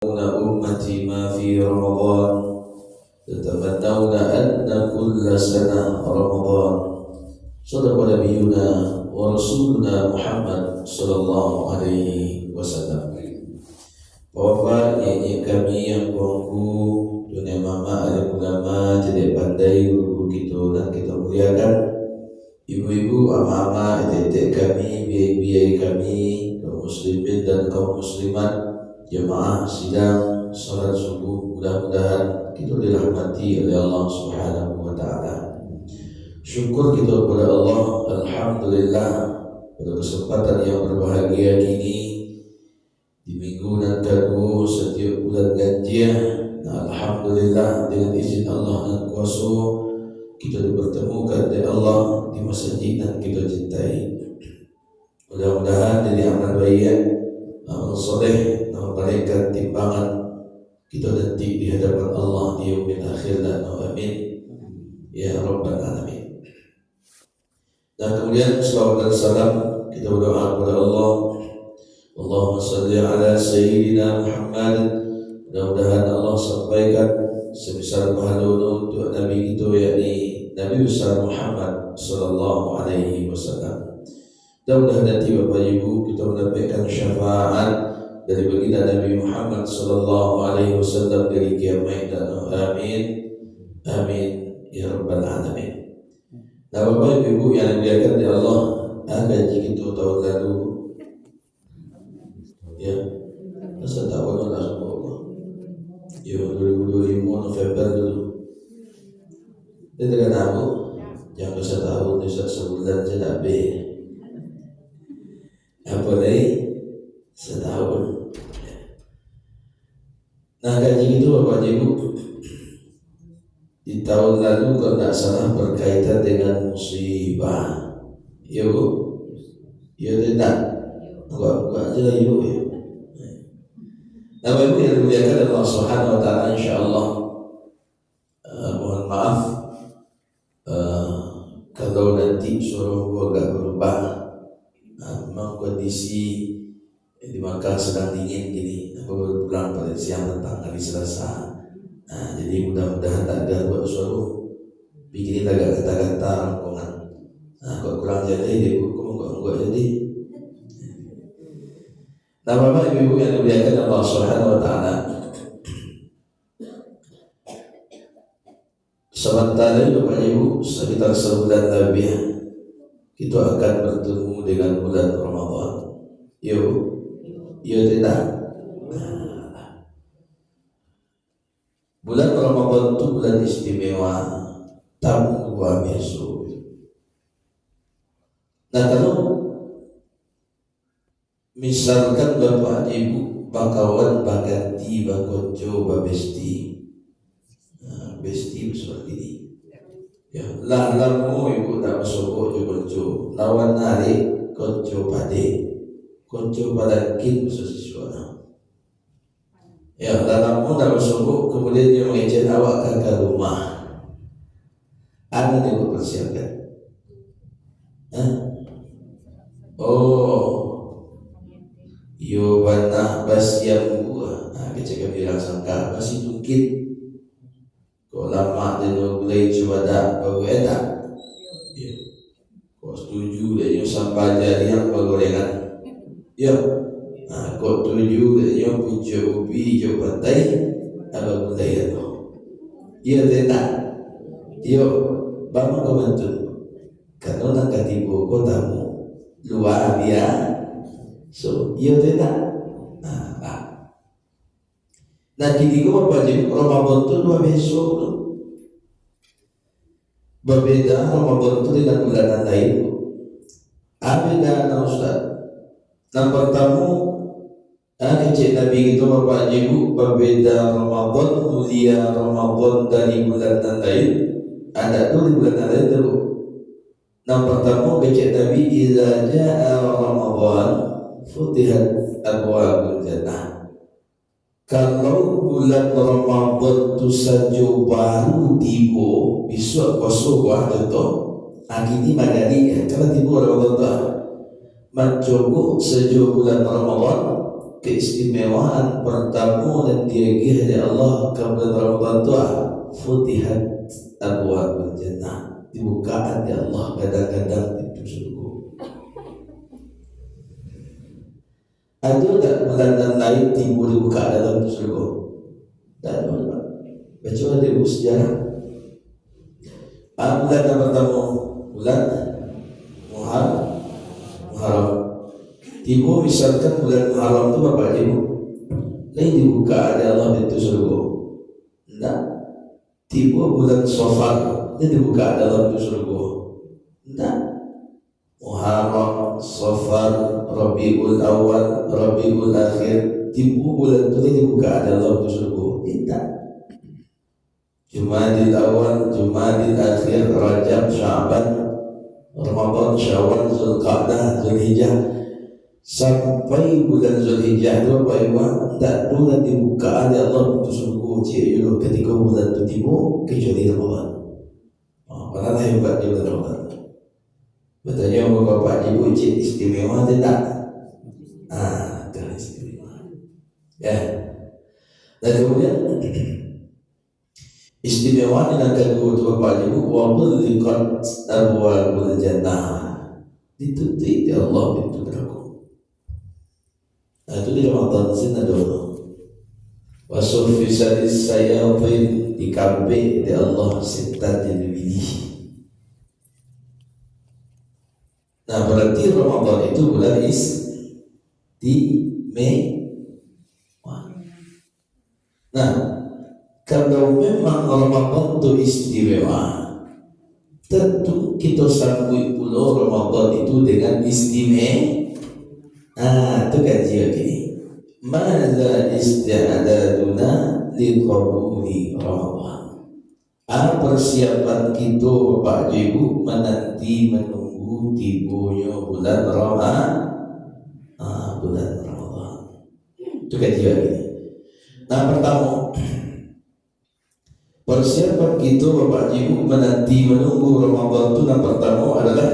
أمتي ما في رمضان يتمنون أن كل سنة رمضان. صدق نبينا ورسولنا Muhammad sallallahu alaihi wasallam. Bapak nyanyi kami yang kuangku dunia mama alim ulama jadi pandai guru kita dan kita muliakan ibu-ibu ama-ama adik-adik kami, biaya-biaya kami, kaum muslimin dan kaum muslimat, jemaah sidang salat subuh, mudah-mudahan kita dirahmati oleh Allah Subhanahu wa taala. Syukur kita kepada Allah, alhamdulillah pada kesempatan yang berbahagia kini di minggu dan kedua setiap bulan ganjil. Alhamdulillah dengan izin Allah dan kuasa kita dipertemukan oleh Allah di masjid yang kita cintai. Mudah-mudahan jadi amal baik, amal soleh, amal malaikat timbangan kita nanti di hadapan Allah di yaumil akhir. Amin ya rabbal alamin. Dan kemudian salawat dan salam kita berdoa kepada Allah, Allahumma salli ala sayyidina Muhammad. Mudah-mudahan Allah sampaikan sebesar pahala untuk Nabi kita, yakni Nabi besar Muhammad sallallahu alaihi wasallam. Mudah-mudahan nanti Bapak Ibu kita mendapatkan syafaat dari baginda Nabi Muhammad sallallahu alaihi wasallam dari kiamat. Amin amin ya rabbal alamin. Nah Bapak Ibu yang dimuliakan oleh Allah, gaji kita tahun lalu ya masa tahun lalu ya 2025 November dulu. Dia dengan aku yang dosa tahun dosa sebulan saya tak be apa lagi setahun. Nah gaji itu Bapak Ibu di tahun lalu kalau tidak salah berkaitan dengan musibah. Ya Bu? Ya tidak? Enggak aja lah ya. Nah Bapak Ibu yang dimuliakan Allah Subhanahu wa taala, insyaallah mohon maaf kalau nanti suara agak berubah. Memang kondisi di Makkah sedang dingin gini. Aku baru pulang pada siang tentang hari Selasa. Jadi mudah-mudahan tak ada buat suara bikin agak kata-kata rangkungan. Kalau kurang jadi dia enggak jadi. Nah Bapak Ibu yang dimuliakan Allah Subhanahu wa taala, sementara Bapak Ibu sekitar sebulan lebih kita akan bertemu dengan bulan Ramadan. Ya tidak. Bulan Ramadan itu bulan istimewa, tamu luar biasa. Nah kalau misalkan Bapak Ibu bakawan baganti bakonco babesti, besti seperti ini. Ya, lamu ibu tak masuk konco, lawan nari konco pade, konco padakin sesuatu. Ya, lamu tak masuk, kemudian dia mengejek awak ke rumah. Ada yang berpersiapkan. Yo banah basiam gua. Kecek bilang sangka basi tungkit. Kau lama dia mulai coba dah baru edak. Ya. Kau setuju dia yang sampai jadi yang bergorengan. Ya. Kau setuju dia yang punya ubi jo pantai apa mulai itu. Ya tidak. Yo bangun kau bantu. Kalau nak katipu kau tamu luar biasa. So, iya tidak. Nah, kini kau berbaca Ramadan itu dua besok. Berbeda Ramadan itu dengan bulan lain. Beda Ustaz. Yang pertama, kecil Nabi itu berbaca berbeda Ramadan, mulia Ramadan dari bulan lain. Ada tuh di bulan lain dulu. Yang pertama kecil Nabi idza jaa Ramadan futihat abwabul jannah. Kalau bulan Ramadan itu saja baru tiba, besok kosong ada tu. Ini madani kalau tiba Ramadan tu, mencoba saja bulan Ramadan keistimewaan bertamu dan diagih oleh Allah ke bulan Ramadan itu futihat abwaabul jannah, dibukaan di Allah kadang-kadang pintu surga. Ada tak bulan lain timur dibuka dalam pintu surga? Tak ada. Baca ada buku sejarah. Bulan yang pertama bulan Muharram. Tiba misalkan bulan Muharram itu berapa ribu? Lain dibuka ada Allah pintu surga. Tidak. Tiba bulan Safar, ini dibuka ada Allah pintu surga. Tidak. Muharram, Safar, Rabiul Awal, Rabiul Akhir, tiba bulan itu dibuka ada Allah pintu surga. Tidak. Jumadil Awal, Jumadil Akhir, Rajab, Sya'ban, Ramadan, Syawal, Zulqa'dah, Zulhijjah, sampai bulan Zulhijjah itu apa ibu? Tak bulan dibuka oleh Allah untuk sungguh cium ketika bulan itu tiba kecuali Ramadan. Mana hebat di bulan Ramadan? Betulnya bapak ibu cik istimewa tidak? Itu istimewa. Ya. Dan kemudian istimewa yang kedua itu bapak ibu wa ghulqat abwaabul jannah, ditutup oleh Allah pintu neraka. Itu di Ramadan sini ada wasuffisatis sayatin, dikambing oleh Allah sittatil widih. Nah berarti Ramadan itu bulan istimewa. Nah kalau memang Ramadan itu istimewa, tentu kita sambut pula Ramadan itu dengan istimewa. Itu kajian ini. Mada isti'adaduna li qabuli Ramadan. Persiapan kita Bapak Ibu menanti menunggu tibanya bulan Ramadan. Bulan Ramadan. Itu kajian ini. Nah pertama, persiapan kita Bapak Ibu menanti menunggu Ramadan itu yang pertama adalah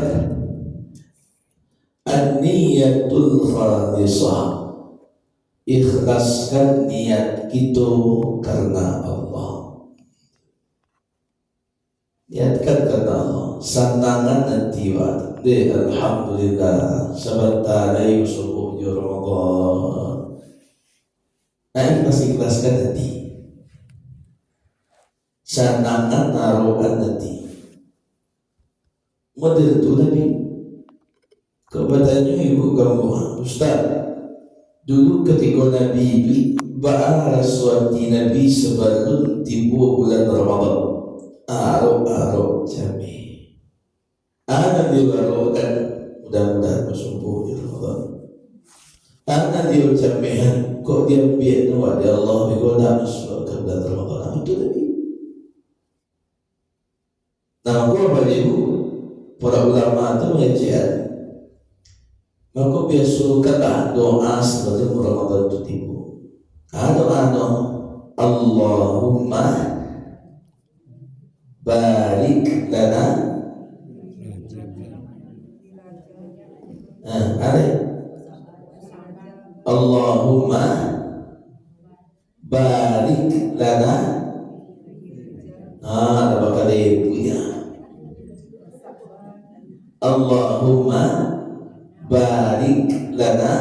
an-niyatul khalisah, ikhlaskan niat kita karena Allah. Niatkan karena Allah. Sanangan nanti de alhamdulillah sebentar lagi subuh Ramadan. Masih ikhlaskan nanti. Sanangan naruhan nanti. Model itu Nabi. Kebatanya ibu kamu Ustaz, dulu ketika Nabi ba'araswati Nabi sebelum tiba bulan Ramadan, arok jami ana dibarokan, mudah-mudahan bersumpah di Ramadan, ana diucapkan kok dia biar nuwa di Allah bigoda masuk ke bulan Ramadan. Itu Nabi. Nah aku apa ibu para ulama itu mengajar, maka biasa kata doa sebelum Ramadan itu tiba. Doa Allahumma barik lana. Allahumma barik lana. Ada bakal ibu ya. Allahumma barik lana.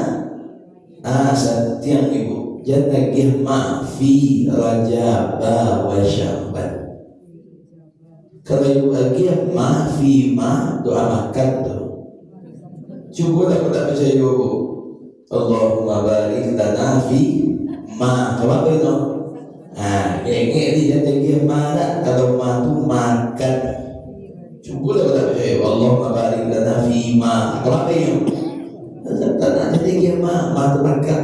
Setiap ibu jangan maafi Rajab wa Sya'ban. Kalau ibu lagi maafi doa makan tu. Cuba tak baca ibu. Allahumma barik lana fi apa itu? Ini jangan marah kalau tu makan. Cuba tak baca ibu. Allahumma barik lana fi apa itu? Tanah jadi tu makan.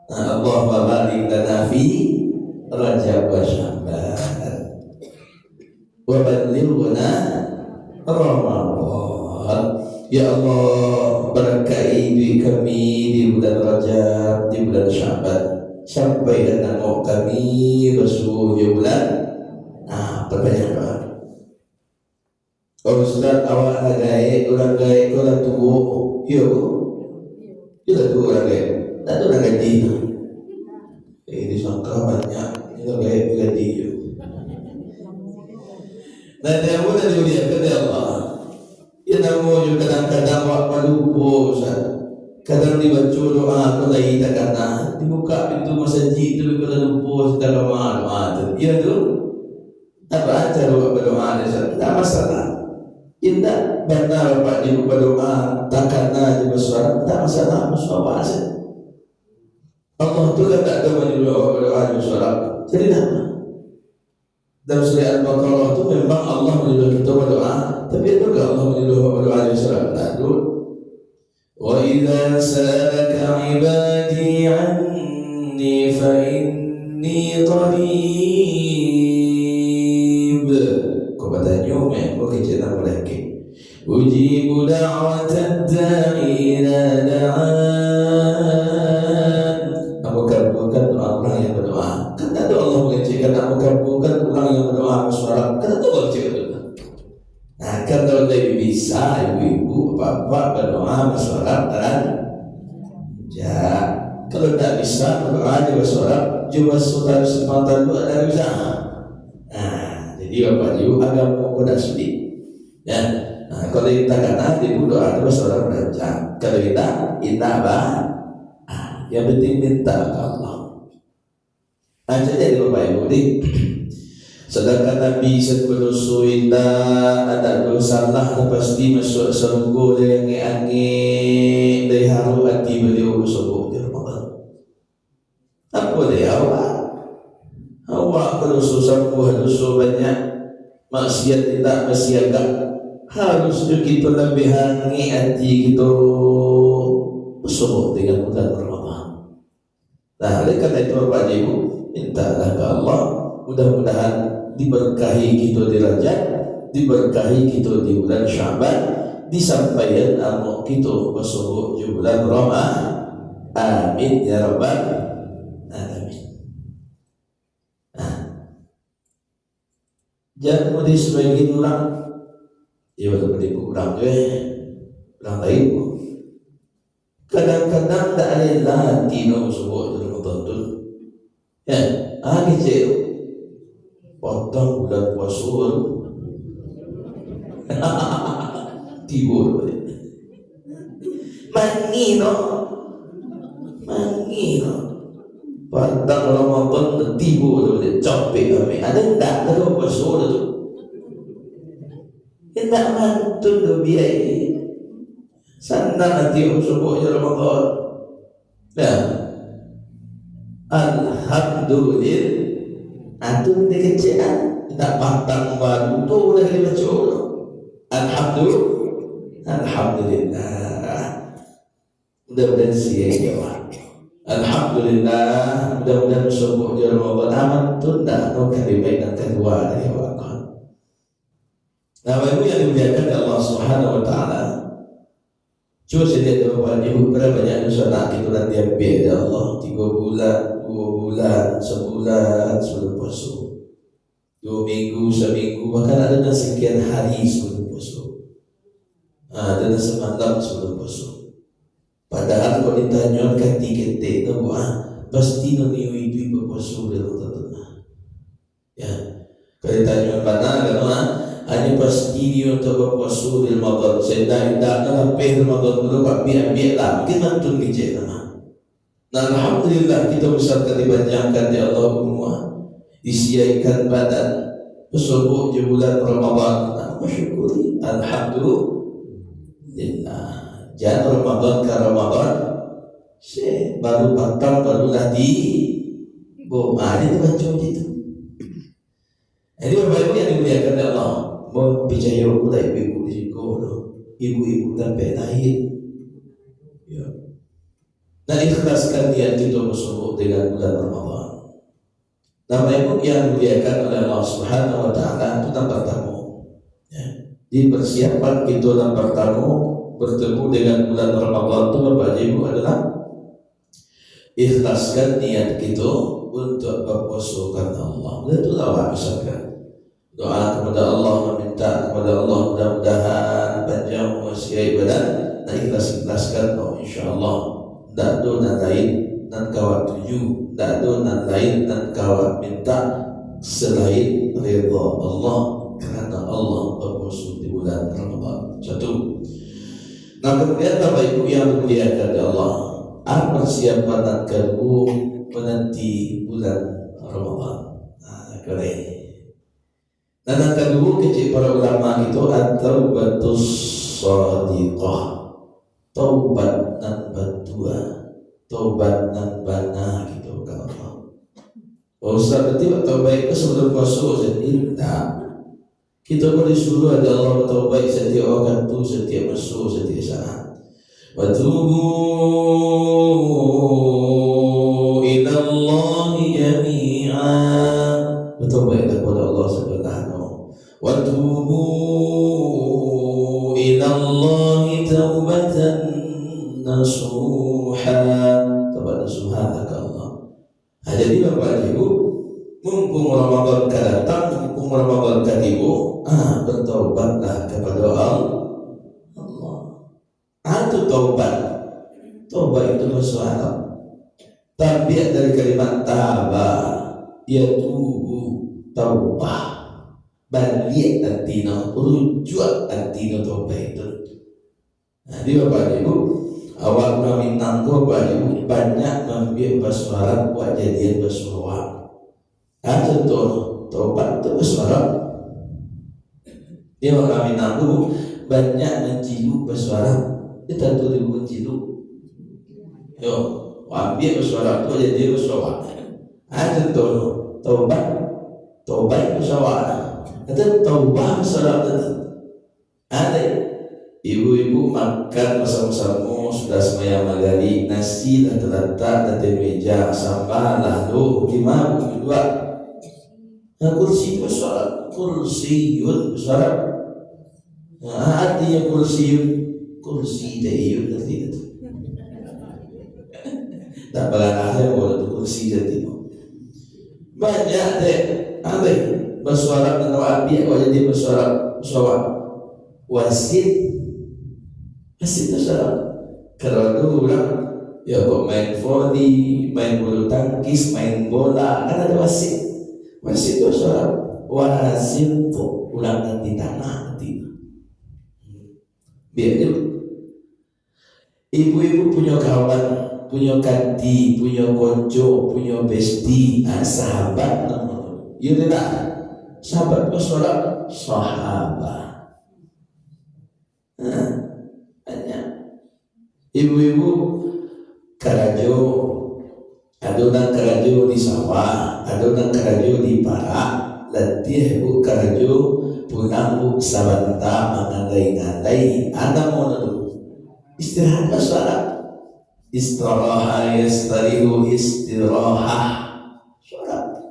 Allahumma barik lana fi Rajab wa Sya'ban wa ballighna Ramadan. Ya Allah, berkahi diri kami di bulan Rajab, di bulan Sya'ban, sampai datang kami bersuhu di bulan. Pertanyaan kalau Ustaz awak orang gaya kau dah tua, ya dah tua orang gaya. Tak ada nak gaji. Disangka banyak, ini gaya gaji. Dan yang mudah dimuliakan oleh Allah. Ya namun kadang-kadang waktu lupa, kadang dibaca doa mulai tak kena, dibuka pintu masjid tu kalau lupa sedang malam. Ya tu, apa cara berdoa ni? Tak masalah. Indah benar Pak di berdoa tak kena di bersuara, tak masalah bersuara saja. Allah tu kan tak ada menyuruh berdoa di bersuara. Jadi apa? Dalam surah Al-Baqarah tu memang Allah menyuruh kita berdoa, tapi juga Allah menyuruh berdoa di bersuara. Wa idza sa'alaka 'ibadi 'anni fa inni qarib. Kau bertanya kau kerja nak lagi. Ujibu da'watad da'i idza da'an. Aku kabulkan doa orang yang berdoa. Kata Allah mengajarkan aku kabulkan orang yang berdoa bersuara. Kata Allah mengajarkan. Nah, kalau lebih bisa ibu-ibu, bapak berdoa bersuara dan ya, kalau tidak bisa berdoa di bersuara, cuma saudara sepatah dua tidak bisa. Nah, jadi bapak ibu agama mudah sulit. Ya, nah, kalau kita kata ibu doa bersuara berancang, kalau kita apa? Yang penting minta ke Allah. Aja jadi bapak ibu ni. Sedangkan Nabi sebelum suinda ada dosa lah pasti masuk surga dari angin dari haru hati beliau bersebut di Ramadan. Apa dia awak kalau susah dosa banyak maksiat tidak bersiaga harus kita lebih hangi hati kita bersebut dengan bulan Ramadan. Nah, oleh karena itu Bapak Ibu mintalah ke Allah mudah-mudahan diberkahi kita di Rajab, diberkahi kita di bulan Syaban, disampaikan amal kita bersama di bulan Ramadan. Amin ya rabbal alamin. Jangan mudah sebagian orang, ya walaupun dia kurang orang lain. Kadang-kadang tak ada lagi nak bersama di Ramadan tu. Ya, kecil. Potong bulan puasa tibur mangi no potong Ramadan tibur boleh capek kami ada tak ada puasa tu tidak mantun do biaya sana nanti usbuhnya Ramadan dah alhamdulillah. Antum dia kecil tak patang baru tu dah dia baca. Alhamdulillah. Mudah-mudahan siapa. Alhamdulillah. Mudah-mudahan semua di Ramadan aman tu dah no kalimat dan kedua dari Allah. Nah, ibu yang dimuliakan Allah Subhanahu wa taala. Cuba saya lihat Bapak Ibu berapa banyak dosa nak kita nanti ambil ya Allah 3 bulan, 2 bulan, sebulan sebelum puasa, 2 minggu, seminggu, bahkan ada yang sekian hari sebelum puasa, ada yang semalam sebelum puasa. Padahal kalau ditanya kati-kati itu pasti nuniu itu berpuasa dalam tengah. Ya, kalau ditanya mana kan hanya pasti dia untuk berpuasa di Ramadan. Saya tidak lebih Ramadan dulu Pak biar lah mungkin mantun kecil nama. Nah, alhamdulillah kita bisa dipanjangkan ya Allah semua. Disiaikan badan bersubuh di bulan Ramadan. Bersyukuri alhamdulillah. Jangan Ramadan ke Ramadan. Baru patang barulah di bawah itu macam itu. Jadi Bapak Ibu yang dimuliakan oleh Allah, mau percaya pula ibu-ibu di sini, ibu-ibu sampai lahir, ya. Dan ikhlaskan niat kita bersama dengan bulan Ramadan. Bapak Ibu yang dimuliakan oleh Allah Subhanahu wa taala itu tanpa tamu. Ya. Dipersiapkan kita tanpa tamu bertemu dengan bulan Ramadan itu Bapak Ibu adalah ikhlaskan niat kita untuk berpuasa karena Allah. Itu lawak misalkan. Doa kepada Allah, meminta kepada Allah mudah-mudahan panjang usia ibadah dan ikhlas-ikhlaskan insya Allah tak ada lain nan kawat tuju, tak ada nan lain nan kawat minta selain redha Allah, kerana Allah bermusuh di bulan Ramadan. Satu. Nah, kemudian Bapak Ibu yang dimuliakan oleh Allah, apa persiapan dan kedua menanti bulan Ramadan? Keren. Dan yang kedua kecil para ulama itu at-taubatus shadiqah, taubat nan batua, taubat nan bana gitu kan Allah. Ustaz berarti taubat itu sebelum puasa jadi tak. Kita boleh suruh ada Allah taubat setiap orang tu, setiap masuk, setiap saat. Wa tubu ila Allah jami'an. Bertaubatlah kepada Allah Subhanahu. Wa tubu ila Allah taubatan nasuha. Taubat nasuha ke Allah. Jadi Bapak Ibu, mumpung Ramadan akan datang, mumpung Ramadan akan tiba, bertaubatlah kepada Allah. Itu taubat. Taubat itu bahasa Arab. Tabiat dari kalimat taba, yatubu, taubah. Balik artinya, rujuk artinya taubat itu. Jadi Bapak Ibu, awal Minang Bapak Ibu banyak mengambil bahasa Arab buat jadian bahasa Arab. Contoh taubat itu bahasa Arab. Dia orang Minang banyak menjilu bahasa Arab. Kita tuh menjilu. Yo, ambil bahasa Arab itu jadi bahasa Arab. Contoh taubat, taubat bahasa Arab. Kata taubat bahasa Arab itu. Ada ibu-ibu makan bersama-sama sudah semayang maghrib, nasi dah terletak di meja, sambal lalu lima dua. Nah, kursi itu suara kursiyun suara. Nah, artinya kursi dayun nanti itu. Tak berada boleh kursi jadi. Banyak deh, ada bersuara dengan wabi, jadi bersuara wasit. Masih terserah. Kalau dulu ya kok main volley, main bulu tangkis, main bola, kan ada wasit. Wasit itu soal wasit tuh ulangan di tanah nanti. Biar ibu-ibu punya kawan, punya kanti, punya konco, punya besti, sahabat namanya. Ya tidak, sahabat itu soal sahabat. Ibu-ibu karajo, adonan karajo di sawah, adonan karajo di parak, letih bu karajo pulang bu sabanta mengandai-ngandai, ada mau dulu istirahat masalah, istirahat yastarihu istirahah, sholat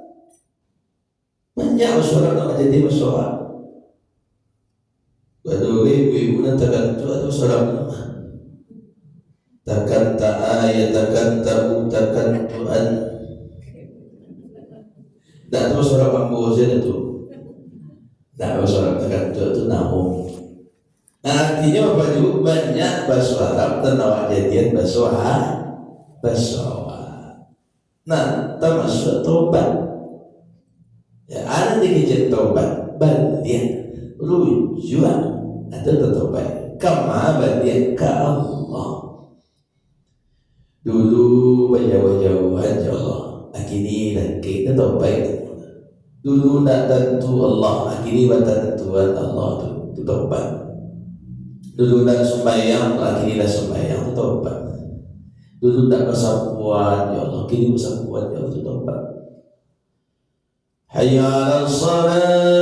banyak sholat nak jadi sholat. Waduh ibu-ibu nanti kan tu atau sholat rumah. Takkan ta'aya, takkan tabu, takkan tu'an. Tak tahu suara pambu saja itu. Tak tahu suara takkan tu'an itu nahum. Nah, artinya apa juga banyak bahasa Arab ternawak jadian bahasa Arab. Nah, termasuk taubat. Ya, ada dikejut taubat. Balik, rujuk, ada taubat. Kama balik ke Allah. Dulu jauh-jauh aja Allah, akhirnya dan kita taubat. Dulu tak tentu Allah, akhirnya tentuan Allah itu taubat. Dulu tak sembahyang, akhirnya dah sembahyang itu taubat. Dulu tak bersapuan, ya Allah, akhirnya bersapuan, ya Allah itu taubat. Hayya 'alal shalah.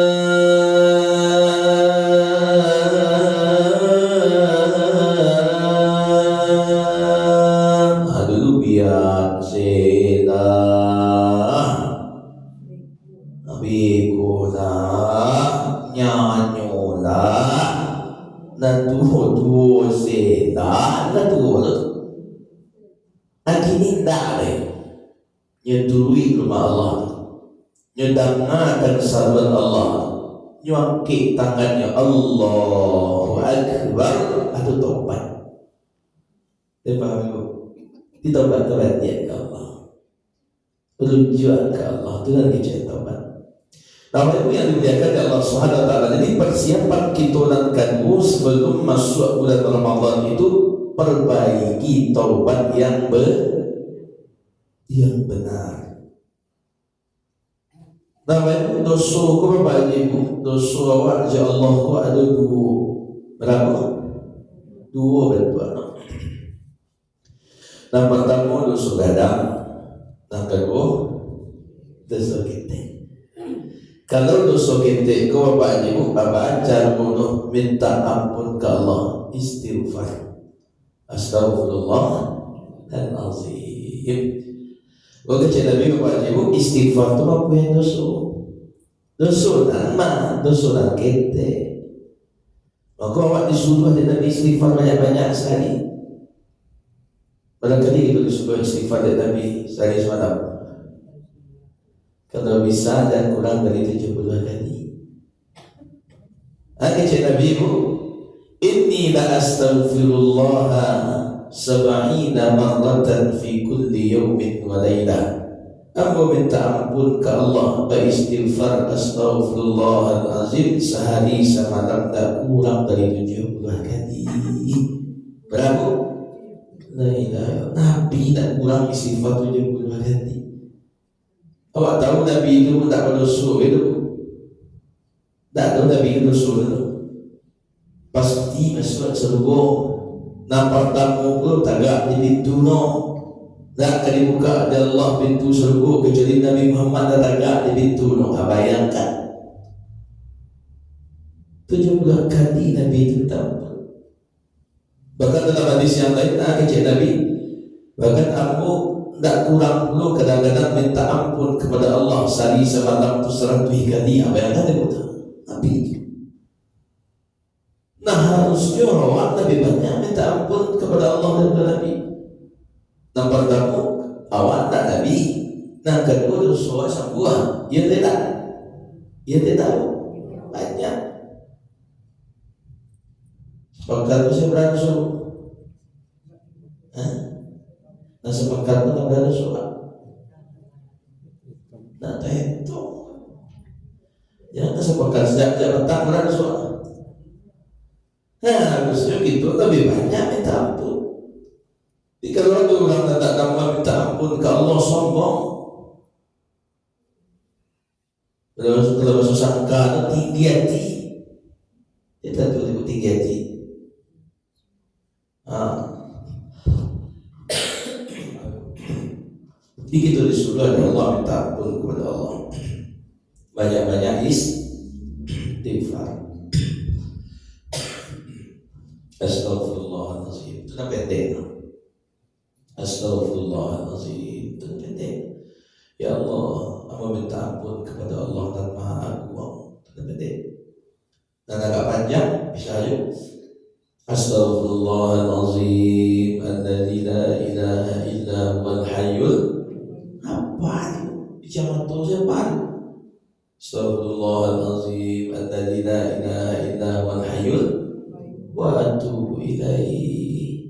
Nyedului rumah Allah, nyedangakan sahabat Allah, nyuangkik tangannya Allahu Akbar, atau taubat. Dia paham itu? Ditaubat-taubat dia ke Allah, rujuk ke Allah, itu lagi cari taubat. Nah, itu yang dimuliakan oleh Allah Subhanahu wa taala. Jadi persiapan kita lakukanmu sebelum masuk bulan Ramadan itu perbaiki taubat yang benar. Namanya dosa ku berbagi bu, dosa awak ya Allah ku ada dua, berapa? Dua bentuk. Yang pertama dosa gadang, yang kedua dosa kita. Kalau dosa kita ku berbagi bu, apa ajar bunuh minta ampun ke Allah, istighfar, Astaghfirullahaladzim. Oke, Nabi berbagi bu, istighfar itu apa yang dosa? Dosa nama, dosa dan kita. Maka awak disuruh ada Nabi istighfar banyak-banyak sekali. Barangkali itu disuruh istighfar dari Nabi sehari semalam. Kalau bisa dan kurang dari 70 kali. Akhirnya Nabi bu, inni la astaghfirullah sab'ina marratan fi kulli yawmin wa laylah. Aku minta ampun ke Allah, beristighfar astaghfirullahalazim sehari semalam tak kurang dari 70 kali. Berapa? La ilaha. Nabi tak kurang istighfar 70 kali. Awak tahu Nabi itu tak berdosa itu? Tak tahu Nabi itu dosa itu? Pasti masuk surga. Nampak tamu pun tagak di pintu no. Tak akan dibuka oleh Allah pintu surga kecuali Nabi Muhammad tagak di pintu no. Bayangkan 70 kali Nabi itu tahu. Bahkan dalam hadis yang lain kecil Nabi, bahkan aku tak kurang puluh kadang-kadang minta ampun kepada Allah sehari semalam itu 100 kali. Bayangkan dia betul Nabi itu. Nah harusnya awak lebih banyak minta ampun kepada Allah dan kepada Nabi. Yang pertama awak tak Nabi. Yang kedua dosa sebuah. Ia tidak banyak. Sepakat saya beransur. Nah sepakat pun beransur. Nah itu. Jangan sepakat sejak tak beransur. Nah harusnya gitu lebih banyak minta ampun. Kalau ada orang tak nama minta ampun ke Allah sombong. Kalau masuk sangka tinggi hati. Kita tuh tinggi hati. Jadi kita disuruh ada Allah minta ampun kepada Allah. Banyak-banyak istighfar. Astaghfirullahaladzim. Itu nak pendek. Astaghfirullahaladzim. Itu pendek. Ya Allah, aku minta ampun kepada Allah dan Maha Agung. Itu pendek. Dan agak panjang, bisa yuk. Astaghfirullahaladzim alladzi la ilaha illa huwal hayyul. Apa itu? Jangan tahu siapa. Astaghfirullahaladzim alladzi la ilaha illa huwal hayyul wa atubu ilaihi.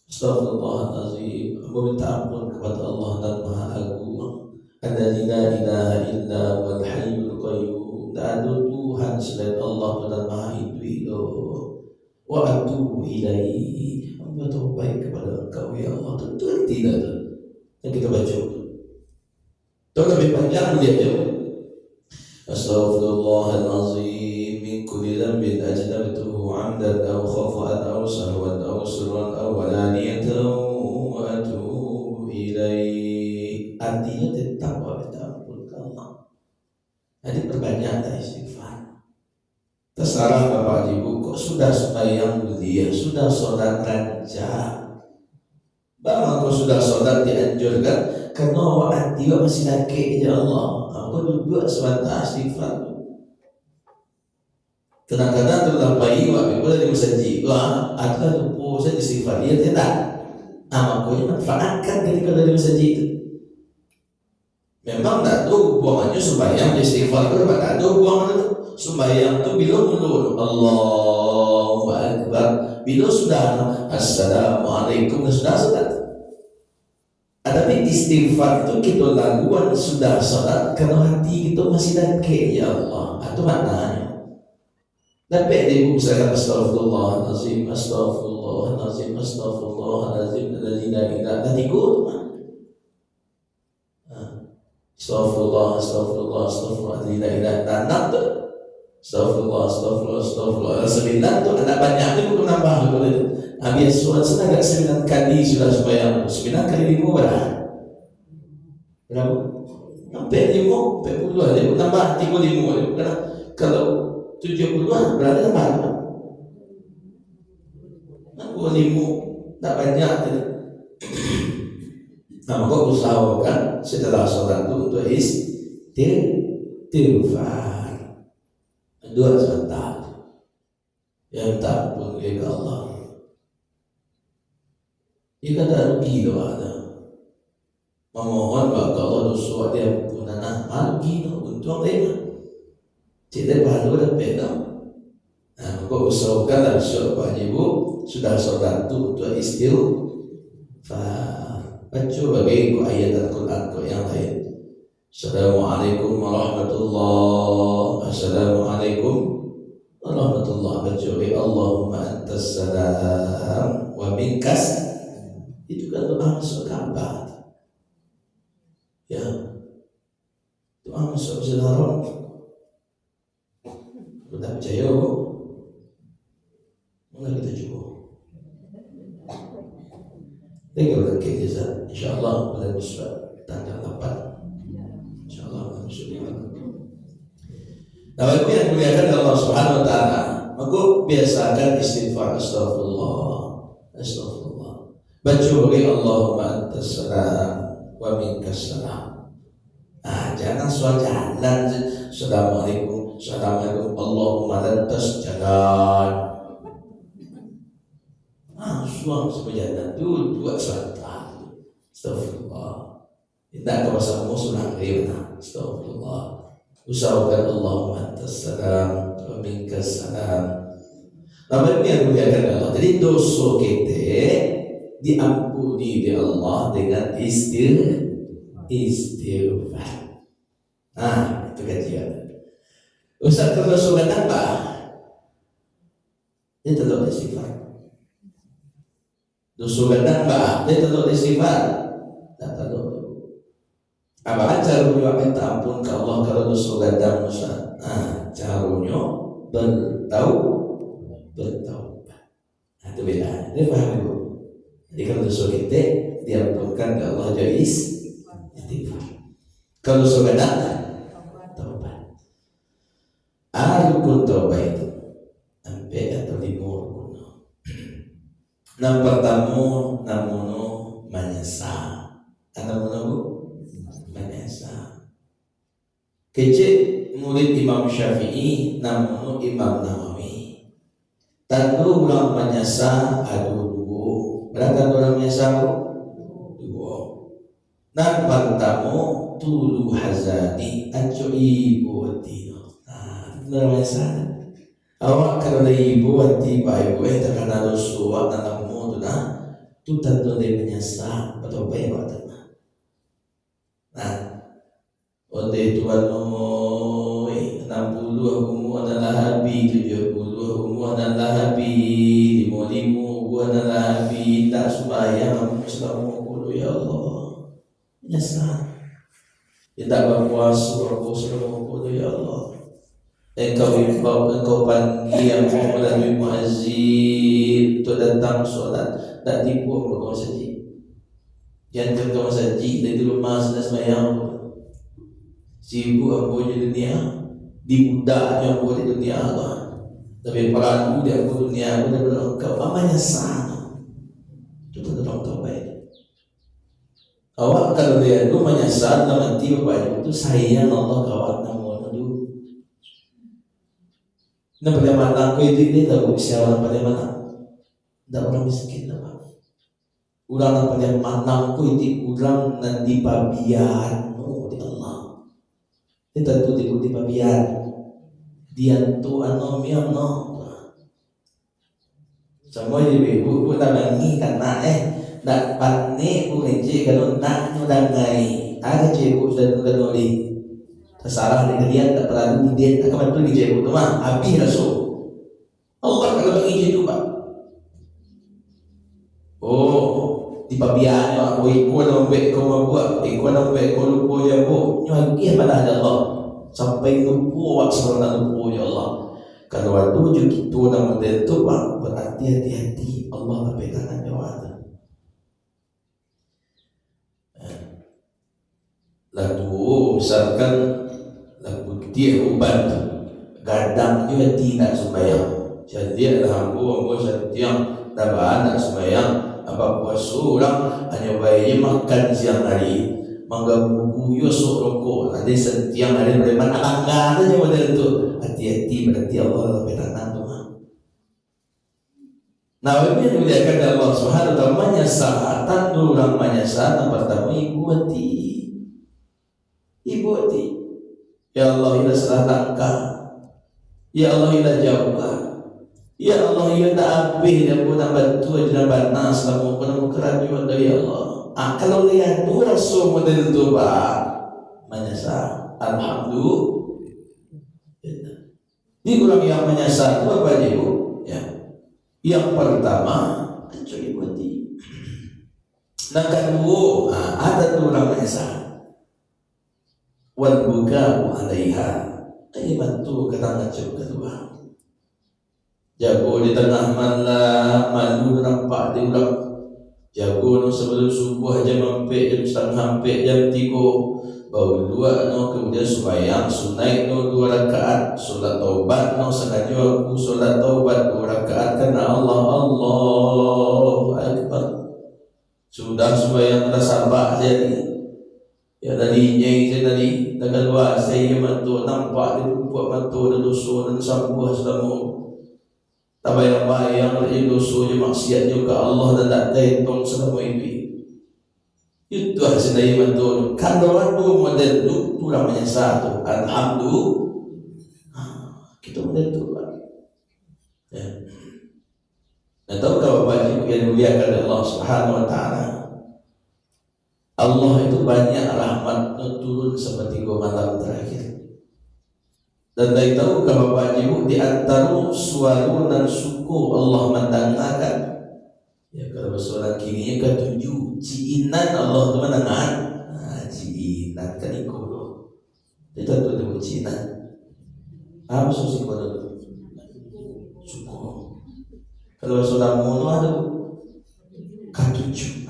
Astaghfirullahaladzim. Aku minta ampun kepada Allah dan Maha Agung. Alladzi la ilaha illa huwal hayyul qayyum. Tak ada Tuhan selain Allah dan Maha Hidup. Wa atubu ilaihi. Hamba taubat kepada Engkau ya Allah. Tentu tidak yang kita baca. Itu lebih panjang dia jawab. Astaghfirullahaladzim min kulli dhanbin ajnabtuhu 'amdan aw khata'an aw sahwan aw sirran aw alaniyatan wa atubu ilaihi. Artinya tetap minta ampun ke Allah. Jadi perbanyaklah istighfar. Terserah Bapak Ibu, kok sudah sembahyang mulia, sudah sholat raja, bahwa kau sudah sholat dianjurkan karena awak hati masih laki ya Allah. Aku duduk sebentar istighfar. Kadang-kadang terlampaui waktu itu dari masjid. Wah, ada lupa saya istighfar. Dia tidak. Aku manfaatkan ketika dari masjid itu. Memang tak tahu buangannya sembahyang istighfar itu tak tahu buangan itu. Sembahyang itu bila mulu Allahu Akbar, bila sudah Assalamualaikum sudah. Tapi istighfar itu kita lakukan sudah salat kalau hati kita masih dake ya Allah. Itu maknanya. Tapi dia misalkan astagfirullahalazim, astagfirullahalazim, astagfirullahalazim, la ilaha illa Allah. Astagfirullah, astagfirullah, astagfirullah, la ilaha illa Allah. Astagfirullah, astagfirullah, astagfirullah. 9 tu ada banyak ni bukan nambah tu. Habis surat agak 9 kali sudah supaya 9 kali 5 berapa? Sampai 5, 40 dia tambah 35 dia. Kalau 70 berarti tambah. 25 tak banyak dia. Nah, maka usahakan setelah sholat itu untuk istighfar. Dua sebentar. Yang tak pun ke Allah. Jika ada rugi tu ada. Memohon kepada Allah dosa dia pun anak rugi tu untung dia. Tidak baru dapat tu. Nah, maka usahakan besok Pak Ibu sudah sholat itu untuk istighfar. Baca bagi ayat Al-Quran yang lain. Assalamualaikum warahmatullahi. Assalamualaikum warahmatullahi. Baca Allahumma antas salam wa minkas. Itu kan doa masuk Ka'bah. Ya, doa masuk Ziarah. Kita percaya mulai kita cuba. Tinggal lagi jazak, insyaAllah pada musbah tanggal 8. InsyaAllah pada musbah. Nah, bagi yang dimuliakan Allah Subhanahu Wa Taala, maka biasakan istighfar astagfirullah, astagfirullah. Baca bagi Allahumma antas salam wa minkas salam. Jangan soal jalan. Assalamualaikum, assalamualaikum, Allahumma lantas jalan. Suang sebenarnya itu buat suatu astagfirullah. Tidak kawasan musuh akhirnya astagfirullah. Usahakan Allahumma antas salam wa minkas salam. Namun yang dimuliakan Allah. Jadi dosa kita diampuni oleh Allah dengan istighfar. Itu kajian. Ustaz kalau surat apa? Dia telur istighfar. Dosa gadang bah, dia telur istighfar. Tak telur. Apa caranya minta ampun ke Allah kalau dosa gadang Ustaz? Caranya bertaubat. Itu beda. Dia faham dulu. Jadi kalau dosa kita diampunkan ke Allah jadi istighfar. Kalau dosa gadang taubat. Rukun taubat itu sampai atau 5 rukun. Yang pertama namun menyesal. Menyesal. Kecil murid Imam Syafi'i namun Imam Nawawi. Tentu orang menyesal ada 2. Berapa orang menyesal? 2. Dan pertama tulu hazani aco ibu tino. Orang menyesal. Awak kalau dari ibu hati pak ibu terkena dosa anakmu tu tu tentu dia menyesal atau apa yang awak oleh Tuhan 60 aku adalah habis 70 aku adalah habis 55 aku adalah habis tak sembahyang aku selama aku ya Allah menyesal tidak berpuasa aku selama aku ya Allah. Engkau panggil aku melalui muazzin untuk datang solat. Tak tipu aku kau saji. Jangan kau saji dari rumah sudah sembahyang. Sibuk aku di dunia, dibudaknya aku di dunia Allah. Tapi peran aku di aku dunia aku dah berlengkap. Amanya sana. Itu tetap terbaik. Awak kalau dia itu menyesal nanti bapak itu sayang Allah kawan kamu dulu. Nah pada mata aku itu tahu siapa pada mana? Tidak orang miskin apa? Orang yang pada mata aku itu orang nanti babian di Allah. Itu tentu di babian. Dia tu anomian no. Semua ibu tak nangis karena nak panik pun ece kalau nak nudangai ada cebuk sudah nudan oli tersalah dengan dia tak terlalu dia tak kemantul di cebuk tu mah habis rasul Allah kalau bagi je tu pak di pabiannya ikut nombek kau buat ikut nombek kau lupa je bu nyuagi pada Allah sampai lupa sebenarnya lupa ya Allah kalau waktu kita nama dia tu pak berarti hati-hati Allah tak pegangan jawab lalu misalkan lagu dia ubat gadang juga tidak sembahyang jadi alhamdulillah setiap tabah anak sembahyang apa puasa orang hanya bayi makan siang hari mengganggu yusuk rokok nanti setiap hari beriman alanggar saja model itu hati-hati berarti Allah lebih tenang tu nah ini dilihatkan Allah subhanahu wa ta'ala menyesal tandu orang menyesal yang pertama ibu hati ya Allah ila salah langkah ya Allah ila jawab ya Allah ya tak habis dia pun nak bantu aja bana selama pun kerajaan dari Allah kalau lihat tu rasul model tu pak menyesal alhamdulillah ini orang yang menyesal tu apa je ya yang pertama cuci hati yang kedua ada tu orang menyesal wal buka alaiha ini bantu kata ngacau kedua jago di tengah malu nampak dia ulang jago no sebelum subuh aja mampir jam setengah hampir jam 3 baru 2 no kemudian sembahyang sunat no 2 rakaat solat taubat no sengaja aku solat taubat 2 rakaat karena Allah Akbar sudah sembahyang dah sabar jadi ya tadi nyai saya tadi dah keluar saya mantu nampak dia buat mantu dan dosa dan sambuh selama tak bayang-bayang dari dosa je maksiat juga Allah dan tak tentong selama ini itu hasil dari mantu kalau mantu model tu namanya satu alhamdulillah kita model tu ya. Dan tahukah Bapak Ibu yang dimuliakan Allah Subhanahu wa ta'ala Allah itu banyak rahmat turun seperti 3 malam terakhir. Dan dari tahu Bapak Ibu di antara suara dan suku Allah mendengarkan. Ya kalau soalan kini ketujuh ciinan Allah tu mendengar. Ciinan kan ikut loh. Kita tu ada ciinan. Apa susi kau tu? Suku. Kalau soalan mono ada ketujuh.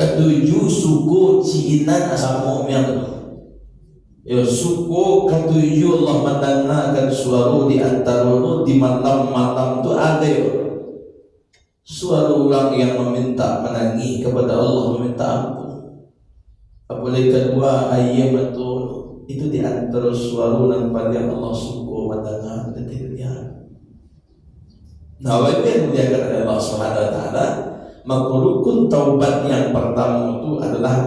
Ketujuh suku ciinan asal yang tu. Ya suku ketujuh Allah mendengarkan suara di antara di malam-malam tu ada ya. Suara orang yang meminta menangis kepada Allah meminta ampun. Apalagi kedua ayat betul itu di antara suara dan pada Allah suku mendengar ketika. Nah, wajib menjaga Allah Subhanahu wa ta'ala. Maka rukun taubat yang pertama itu adalah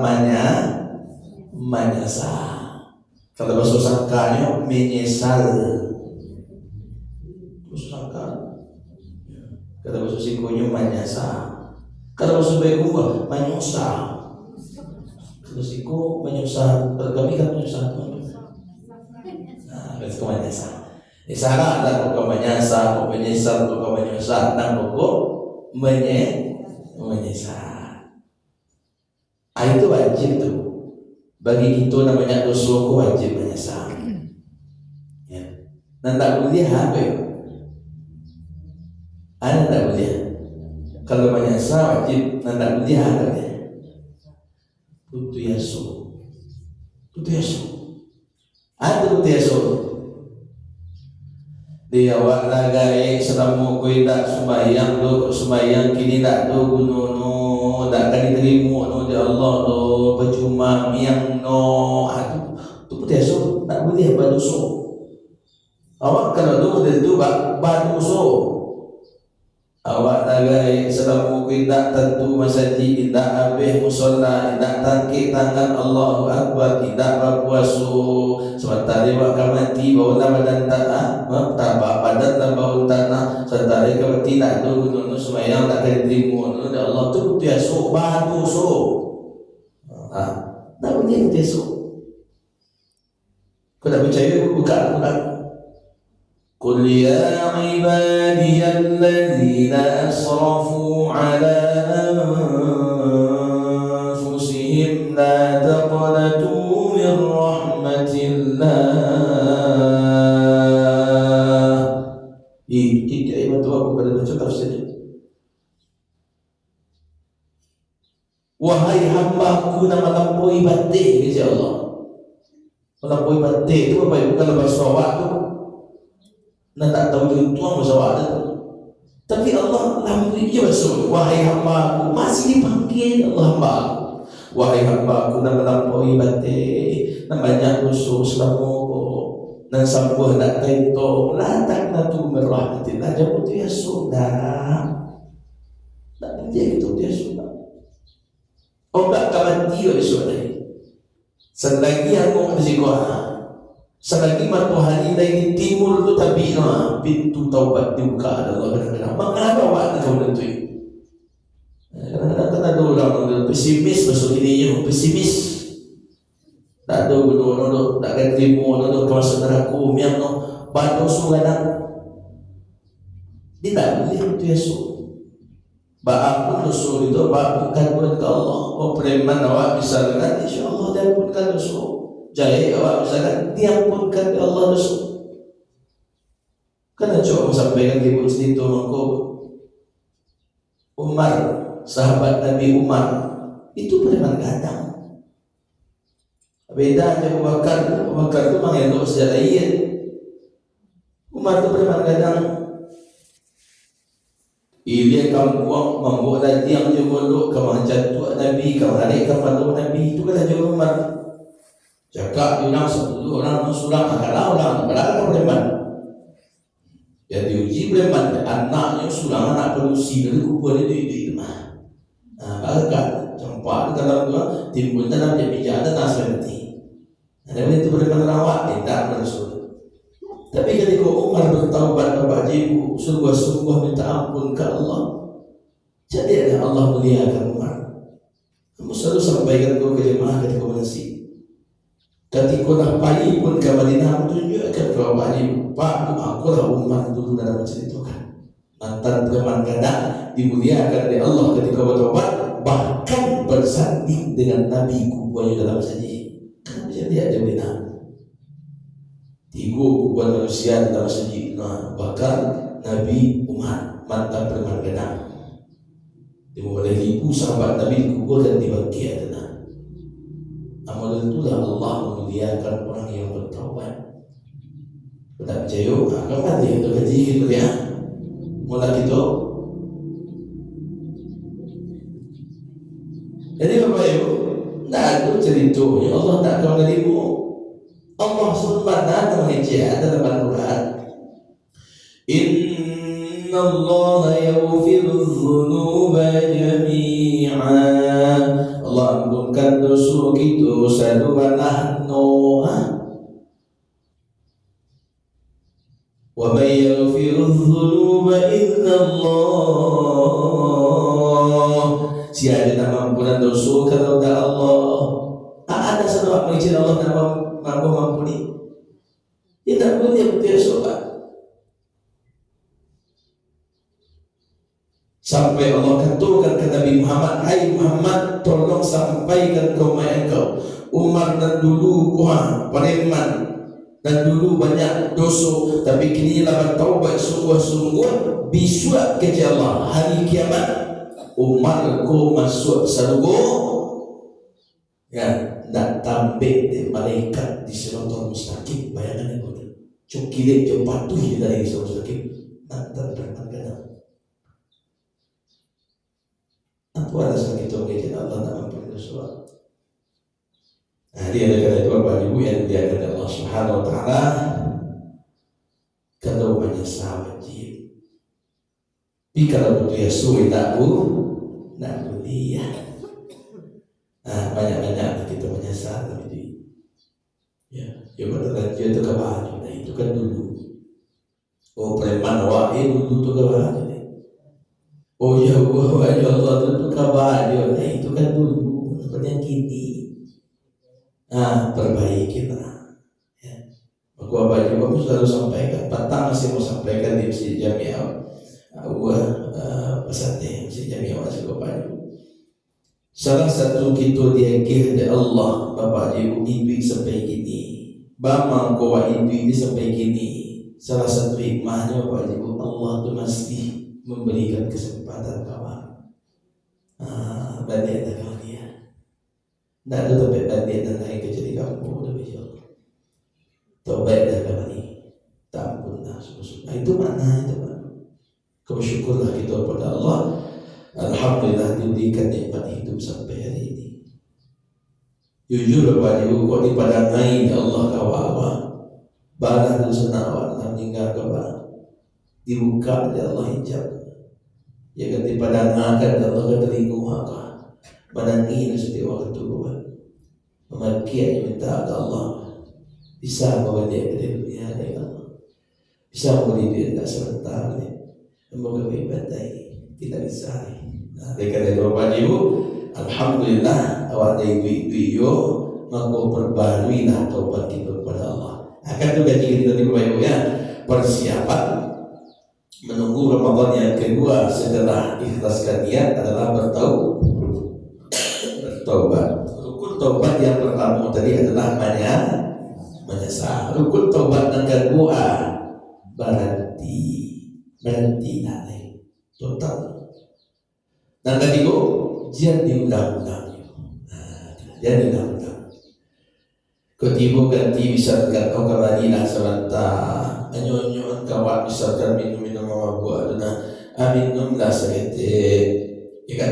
menyesal. Kalau bahasa sangkanya menyesal. Sangka. Kalau bahasa singkonya menyesal. Kalau bahasa baik gua menyesal. Kalau singko menyesal. Kalau kami kan menyesal. Nah, itu menyesal. Salah dan kau menyesal, kau menyesal dan kau menyesal. Itu wajib tuh. Bagi kita namanya dosa wajib menyesal. Ya. Dan tak boleh apa ya? Ada tak boleh. Kalau menyesal wajib, dan tak boleh apa ya? Putu yaso. Ada putu yaso. Dia awak lagai selama kau tak sembahyang tu sembahyang kini tak tu gunung tak akan diterima no di Allah tu percuma miang no tu putih so tak boleh berdosa awak kalau tu model tu berdosa Awak nagai selamu indak tentu masjid, indak habis musola, indak tangkik tangan Allahu Akbar, indak berpuasu. Sementara awak mati baulah badan tanah, tambah badan tambah tanah. Sementara awak tidak tu gunung semayang tak kena terima. Allah tu biasa batu so. Tak boleh biasa. Kau tak percaya buka Al-Quran. قل يا عبادي الذين أسرفوا على أنفسهم لا تقنطوا من رحمة الله. Tidak iman tu aku pada baca tafsirnya. Wahai hamba-Ku yang melampaui batin, kata Allah. Melampaui batin itu apa? Bukan lepas sawak tu. Nak tak tahu dia tuang bersawak tu. Tapi Allah lampui je betul. Wahai hamba-Ku, masih dipanggil Allah hamba-Ku. Wahai hamba-Ku yang melampaui batin, yang banyak dosa selama dan sambuh nak tento, la taqnatu min rahmatillah. Jangan tu ya sudah. Tak boleh itu dia sudah. Orang tak mati oleh sudah. Selagi aku ada sekolah. Selagi matahari dari timur tu tapi pintu taubat dibuka Allah kadang-kadang. Mengapa awak tahu tentu? Kadang-kadang ada orang pesimis pasal ini, pesimis. Tak ada guna tak akan terima nak kawasan neraka yang batu suradang. Dia tak boleh tu Yesus. Ba'apun dosa itu bukan buat ke Allah. Oh preman awak misalkan insya-Allah dia ampunkan dosa. Jahil awak misalkan dia ampunkan Allah dosa. Kena coba sampaikan ibu cerita mengko Umar, sahabat Nabi Umar itu preman gadang. Beda aja Abu Bakar tu mengelok sejarah iya. Umar tu preman gadang. Ia kamu membuat lagi yang jogolok kamu jatuh Nabi, kamu hari kamu Nabi itu kan aja Umar. Cakap orang 10 orang surang kalau orang berapa preman. Jadi uji preman anaknya surang anak perusi dari kubur itu mah. Bahkan campak dalam dua timbul dalam jamiah ada seperti. Ada itu preman rawat tidak bersul. Tapi ketika Umar bertaubat kepada ibu, sungguh-sungguh minta ampun ke Allah. Jadi ada Allah muliakan Umar. Kamu selalu sampaikan ke jemaah ketika menasi. Ketika nak pergi pun ke Madinah tunjukkan ke Bapak Ibu, Pak, aku lah Umar dulu dalam menceritakan mantan preman gadang dimuliakan oleh Allah ketika bertobat, bahkan bersanding dengan Nabi kubuannya dalam masjid. Kenapa jadi ada Madinah? 3 kubuan manusia dalam masjid. Bahkan Nabi Umar mantan preman gadang. Dimulai 1000 sahabat Nabi dikuburkan di Baqi' adalah. Amal itulah Allah memuliakan orang yang bertaubat. Tak percaya, kapan dia tu gaji gitu ya? Mula gitu. Jadi Bapak Ibu, tak ada cerita ya Allah tak kau darimu. Allah subhanahu wa ta'ala dalam Al-Quran, Inna Allah yaghfiru dhunuba jami'an. Allah ampunkan dosa kita saluanahno. Wa may yaghfiru dhunuba illa Allah. Siapa yang mampunan dosa kalau tak Allah? Ada sebab mengizinkan Allah tak mampu mampuni. Dia tak boleh berdosa. Sampai Allah katakan ke Nabi Muhammad, hai Muhammad, tolong sampaikan ke umat engkau, Umar dan dulu preman dan dulu banyak dosa, tapi kini lah bertaubat sungguh-sungguh bisuat kepada Allah hari kiamat. Umar ko masuk surga ya, nak tampil di malaikat di Siratal Mustaqim. Bayangkan itu, cukilek je patuh dari Siratal Mustaqim. Nak terang-terang apa alasan kita mengajar Allah tak mampu dosa? Dia ada kata itu Bapak Ibu yang dia kata Allah Subhanahu Wa Taala, kalau menyesal wajib. Tapi kalau butuh ya suwi tak boleh ya. Banyak-banyak kita menyasar itu. Ya, kalau raja itu kebahagiaan, nah itu kan dulu. Oh preman awak dulu tu kebahagiaan. Oh ya Allah itu kebahagiaan, nah itu kan dulu. Seperti yang kini. Perbaikilah. Ya. Aku apa juga aku selalu sampaikan. Petang masih mau sampaikan di Masjid Jamiah. Pesantren Masjid Jamiah masih Bapak Ibu. Salah satu kita diagih oleh Allah Bapak Ibu ibu sampai kini. Bamang kowa ibu ini sampai kini. Salah satu hikmahnya Bapak Ibu, Allah tu mesti memberikan kesempatan kawan. Balik dah kawan dia. Tak ada tempat balik dan naik kerja di kampung dah insya-Allah. Taubat dah kawan ni. Tak ampun dah semua. Itu makna itu Pak. Kau syukurlah kita kepada Allah. Alhamdulillah diberikan nikmat hidup sampai hari ini. Jujur Bapak Ibu, kau dipadangai Allah kawawa. Balah dosa awak nak meninggal kawan. Dibuka oleh Allah hijab. Ya kan dipadangakan Allah ketelingu haka. Padangi na setiap waktu kawan. Memakian minta Allah. Bisa bawa dia ke dunia dari Allah. Bisa bawa dia tak sebentar ni. Semoga beribadah ini tidak bisa. Dekat dari Bapak Ibu, alhamdulillah awak dari ibu-ibu maka perbarui lah taubat kita kepada Allah. Akan juga kita di Bapak Ibu ya, persiapan menunggu Ramadan yang kedua setelah ikhlaskan niat adalah bertaubat. Rukun taubat yang pertama tadi adalah menyesal. Rukun taubat yang kedua berhenti lagi total. Dan ketiga jangan diulang-ulang. Jangan diulang-ulang. Ketiga ganti misalkan kau kembali lah sebentar. Anyonyon kawan misalkan minum-minum mabuk aduna. Minumlah seketik. Ya kan?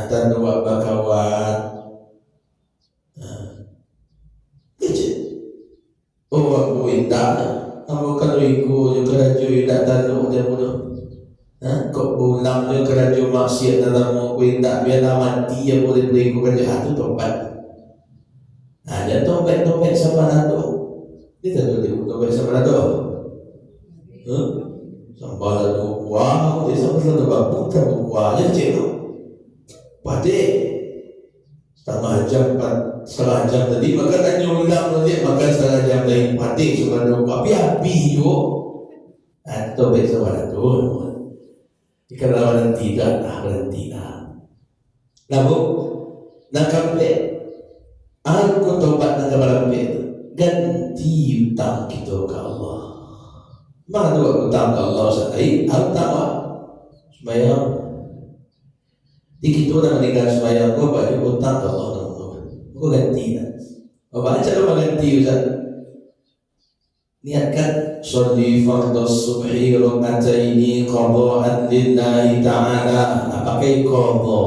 Dan dua kawan. Kecil. Oh aku indah. Kamu kalau ikut kerja tidak tahu dia bodoh. Kau pulang dia kerja maksiat dalam mau tak biarlah mati ya boleh ikut kerja itu tobat. Dia tobat siapa nado? Dia tahu dia tobat siapa nado? Sampai nado wah dia sampai nado babu terbuka aja cero. Pade setengah jam tadi makan hanya ulang dia makan setengah jam dari pade cuma dua api yo. Tobat siapa nado? Kalau berhenti dah. Lalu nak sampai aku tobat nak sampai ganti utang kita ke Allah. Mana tu utang ke Allah sekali? Utang sembahyang. Di kita nak meninggal sembahyang, kau bagi utang ke Allah kau ganti dah. Baca lu ganti Ustaz. Niatkan sholli fardhus subhi rak'ataini qadha'an lillahi ta'ala. Pakai qadha.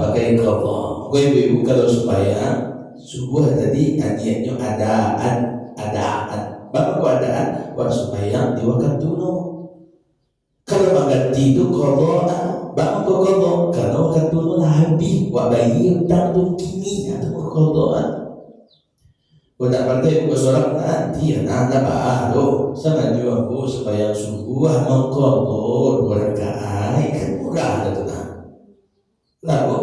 Pakai qadha. Kau ibu kalau supaya subuh tadi niatnya adaan. Bapak adaan buat supaya di waktu dulu. Kalau mengganti itu qadha'an, bapak qadha. Kalau waktu dulu lah habis buat bayi utang tu kini atau qadha'an. Kau tak pandai buka solat nanti anak baru sama juga aku supaya subuh mengkodok 2 rakaat kan murah tu nah. Lalu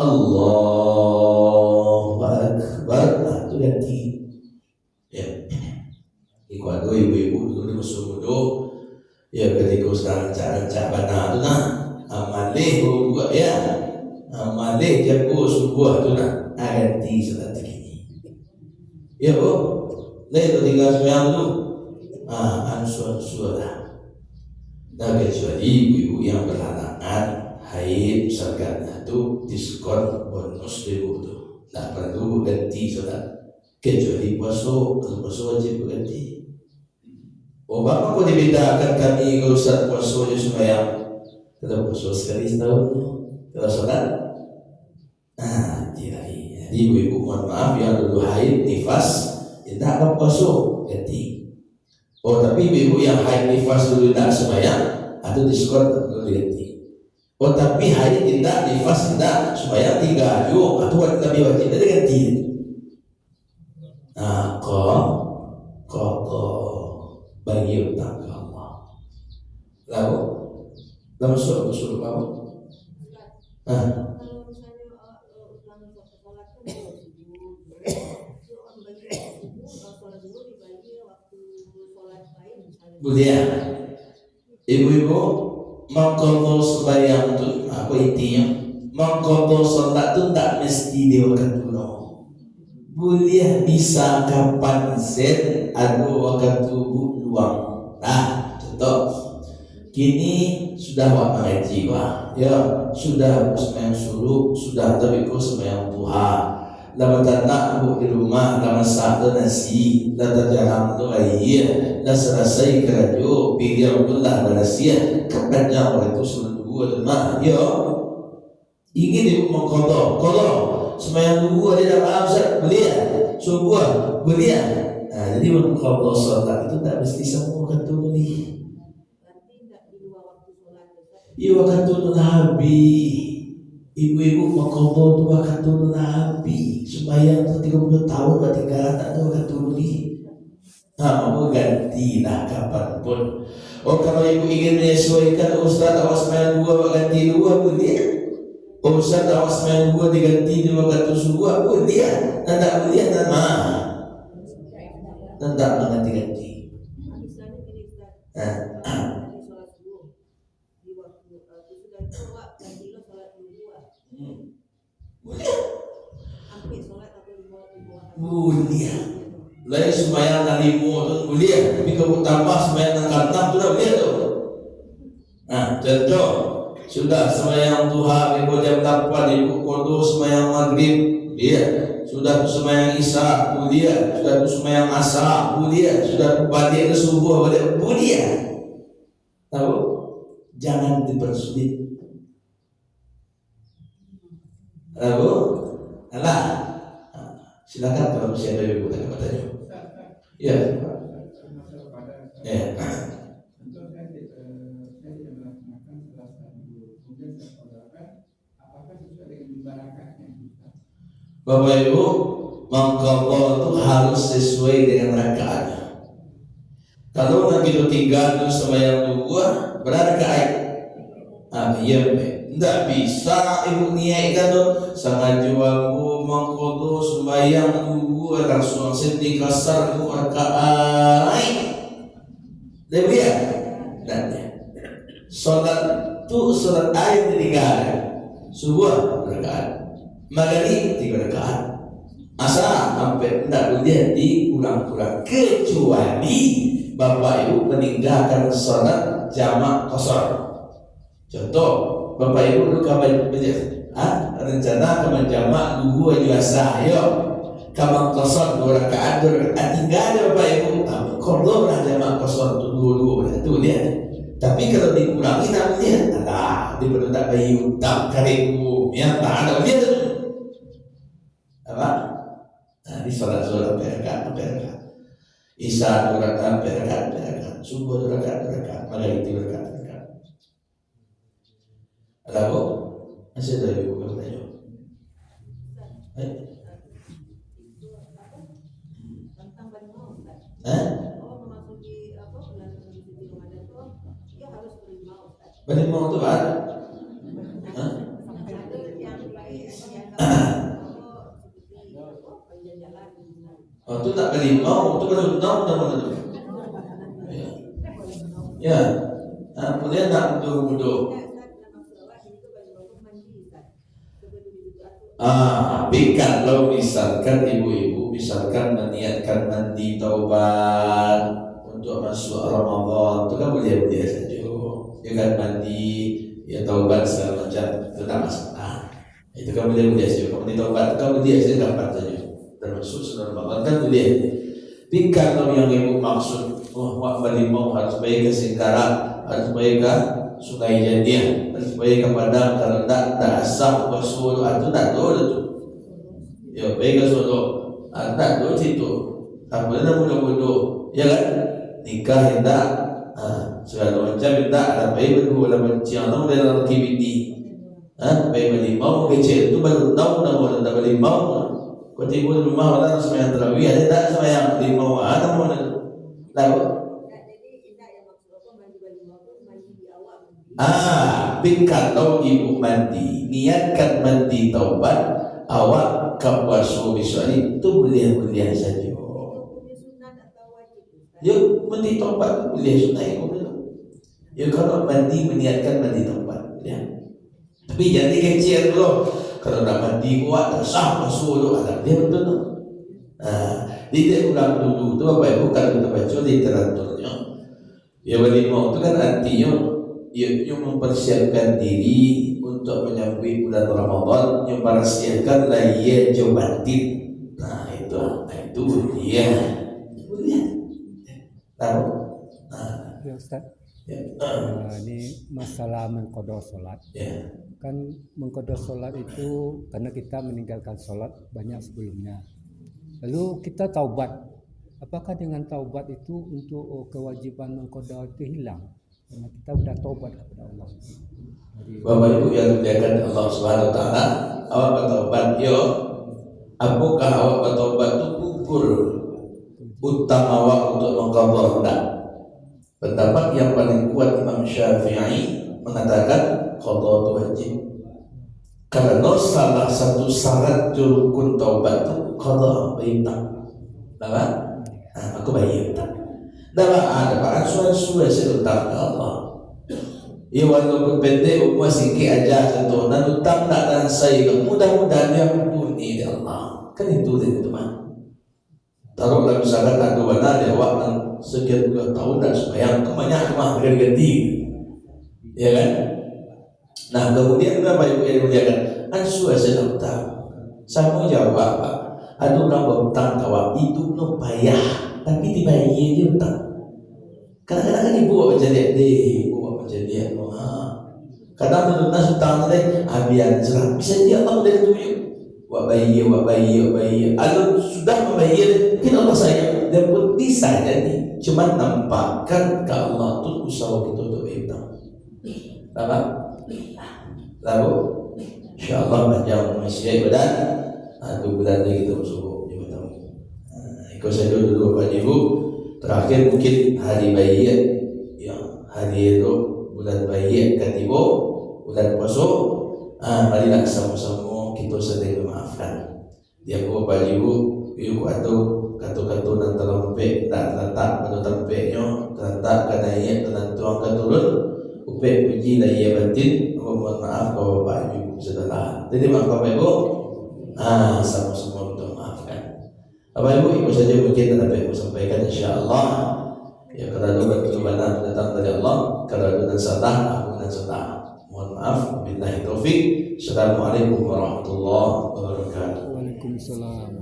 Allahu Akbar tu ganti. Ya. Ikut ada ibu-ibu dulu di musuh mudo. Ya ketika rancak bana tu nah. Amalih juga ya. Amalih jago subuh tu nah. Ganti solat ya lalu tinggal sembahyang dulu. Ansur lah. Dan kecuali ibu-ibu yang berhalangan haid misalkan itu diskon bonus ibu tu. Tak perlu ganti solat. Kecuali puasa, kalau puasa wajib ganti. Bapak kau dibedakan kami kalau Ustaz puasa je sembahyang. Kalau puasa sekali setahun, kalau solat tidak. Ibu-ibu mohon maaf yang dulu haid nifas tidak apa puasa ganti. Tapi ibu-ibu yang haid nifas dulu tidak sembahyang atau diskon perlu diganti. Oh tapi hari tidak difas tidak supaya 3 yuk atau tapi wajib diganti. Nah kok bagi utang Allah. Lalu suruh kamu. Budia, ibu-ibu mengkodok sembahyang tu, apa intinya? Mengkodok solat tu tak mesti di waktu kuno. Boleh bisa kapan set ada waktu luang. Nah, contoh, kini sudah waktu ngaji ya sudah sembahyang suruh, sudah tapi kau sembahyang duha. Lama tak bu di rumah, lama satu nasi, lama jalan tu air, dah selesai kerja, pilih Allah berhasil, kerja orang itu sudah dua rumah, ya. Ingin ibu mengkodok, sembahyang dua dia dah malam belia, subuh belia. Nah, jadi mengkodok solat itu tak mesti semua ketua ni. Iya waktu Nabi. Ibu-ibu mengkodok 2 waktu Nabi supaya 30 tahun tinggal tak ada waktu ni. Mau gantilah kapanpun. Oh kalau ibu ingin menyesuaikan Ustaz awas main 2 ganti 2 boleh. Ustaz awas main 2 diganti 2 waktu subuh boleh. Tak boleh nama. Tak mengganti-ganti. Boleh. Lain sembahyang nalimu tu boleh. Tapi kalau tambah sembahyang nang tu dah boleh tu. Nah, contoh sudah sembahyang duha ibu jam 8 ibu kodo sembahyang maghrib dia sudah sembahyang isya boleh, sudah sembahyang asar boleh, sudah balik ke subuh boleh. Tahu? Jangan dipersulit. Tahu? Alah. Silakan kalau masih ada ibu tanya katanya. Ya. Ya. Bapak Ibu, mengqadha itu harus sesuai dengan rakaatnya. Kalau nanti itu 3 itu sembahyang 2 berrakaat. Iya, tidak bisa ibu niatkan tu sengaja aku mengqadha sembahyang 2 langsung sedih kasar ku rakaat. Lebih ya? Dan solat tu solat ayat 3 subuh rakaat. Maghrib 3 rakaat. Asar sampai tidak boleh dikurang-kurang kecuali Bapak Ibu meninggalkan solat jamak qasar. Contoh, Bapak Ibu dulu kapan rencana kapan jamak 2 juasa, ayo kapan qasar 2 rakaat tinggal ada Bapak Ibu. Qadha lah jamak qasar tu 2 itu dia. Tapi kalau dikurangi namanya diperlu tak bayi utang karibu yang tak ada dia tu. Apa? Nah, di solat rakaat. Isya 2 rakaat, subuh 2 rakaat, maghrib 3 rakaat. Ada apa? Masih ada ibu bertanya. Berimau itu ada. Oh itu tak berimau, itu berenang teman-teman. Ya, kemudian tak mudah-mudah. Tapi kalau misalkan ibu-ibu misalkan meniatkan mandi taubat untuk masuk Ramadan, itu kan boleh-boleh saja. Ya kan mandi, ya taubat segala macam, itu tak masalah. Itu kan boleh-boleh saja. Kalau mandi taubat itu kan boleh saja, dapat saja. Termasuk sunnah Ramadan kan boleh. Tapi kalau yang ibu maksud, mau harus baik ke Singkarak, harus baik ke Sungai Jadian, harus baik ke Padang, kalau tak asap ke Solo, itu tak ada tu. Ya baik ke Solo, tak ada situ. Tak boleh mudah-mudah, ya kan? Nikah hendak segala macam minta ada bayi berdua dalam cianau dalam kibiti bayi melimau kecil itu baru tahu nama ada melimau kau tiba di rumah orang semayang terawih ada tak semayang limau ada mana tahu kalau ibu mandi niatkan mandi taubat awak kawasu bisari itu boleh saja. Yuk mandi taubat boleh sunnah itu. Yuk kalau mandi meniatkan mandi taubat ya. Tapi jadi kecil dulu. Kalau nak mandi kuat tak sah masuk dulu ada dia betul tu. Tidak ulang dulu tu apa ibu kalau kita baca literaturnya. Ya berlima itu kan artinya ia mempersiapkan diri untuk menyambut bulan Ramadan yang mempersiapkan layar jawatin. Itu dia. Tahu? Ya Ustaz. Ya. Ini masalah mengqadha salat. Ya. Kan mengqadha salat itu karena kita meninggalkan salat banyak sebelumnya. Lalu kita taubat. Apakah dengan taubat itu untuk kewajiban mengqadha itu hilang? Karena kita sudah taubat kepada Allah. Bapak Ibu yang dimuliakan Allah Subhanahu wa taala, awak bertaubat yo. Apakah awak bertaubat itu gugur utama awak untuk mengqadha hendak? Pendapat yang paling kuat Imam Syafi'i mengatakan qadha itu wajib. Karena salah satu syarat rukun taubat itu qadha bayar. Tahu? Aku bayar. Dalam ada asuhan-asuhan sedutang Allah. Ya walaupun pendek umur sikit aja contoh dan utang nak dan saya mudah-mudahan dia mumpuni ya Allah. Kan itu dia teman. Taruhlah misalkan ada benar dia awak sekian puluh tahun dan sembahyang kebanyakan rumah berganti. Ya kan? Nah kemudian berapa ibu yang dimuliakan? Asuhan sedutang. Saya mau jawab apa? Ada orang berhutang kawak itu no payah. Tapi dibayar dia utang. Kadang-kadang kan ibu buat macam dia, ibu buat macam dia. Kadang menurut nas utang tadi, biar cerah. Bisa dia Allah dari tujuh. Buat bayar. Kalau sudah membayar, mungkin Allah sayang. Dan pun bisa jadi. Cuma nampakkan ke Allah tu usaha kita untuk bayar utang. Nampak? Lalu, insyaAllah macam masih ibadat. 2 bulan lagi kita masuk. Ikut saja dulu Bapak Ibu. Terakhir mungkin hari bayi ya, hari itu bulan bayi ketibo bulan puasa. Marilah sama-sama kita saling memaafkan. Dia Bapak Ibu, ibu kata-kata dan terlempek tak letak pada tempatnya, letak kena ia dan tuang keturun. Upek puji dan ia batin. Mohon maaf kalau Bapak Ibu saudara. Jadi maaf Bapak Ibu. Sama-sama kita maafkan. Bapak Ibu saja mungkin ada yang saya sampaikan insya-Allah. Ya kerana ketuhanan datang dari Allah, kerana salah aku dan salah. Mohon maaf, billahi taufik. Assalamualaikum warahmatullahi wabarakatuh. Waalaikumsalam.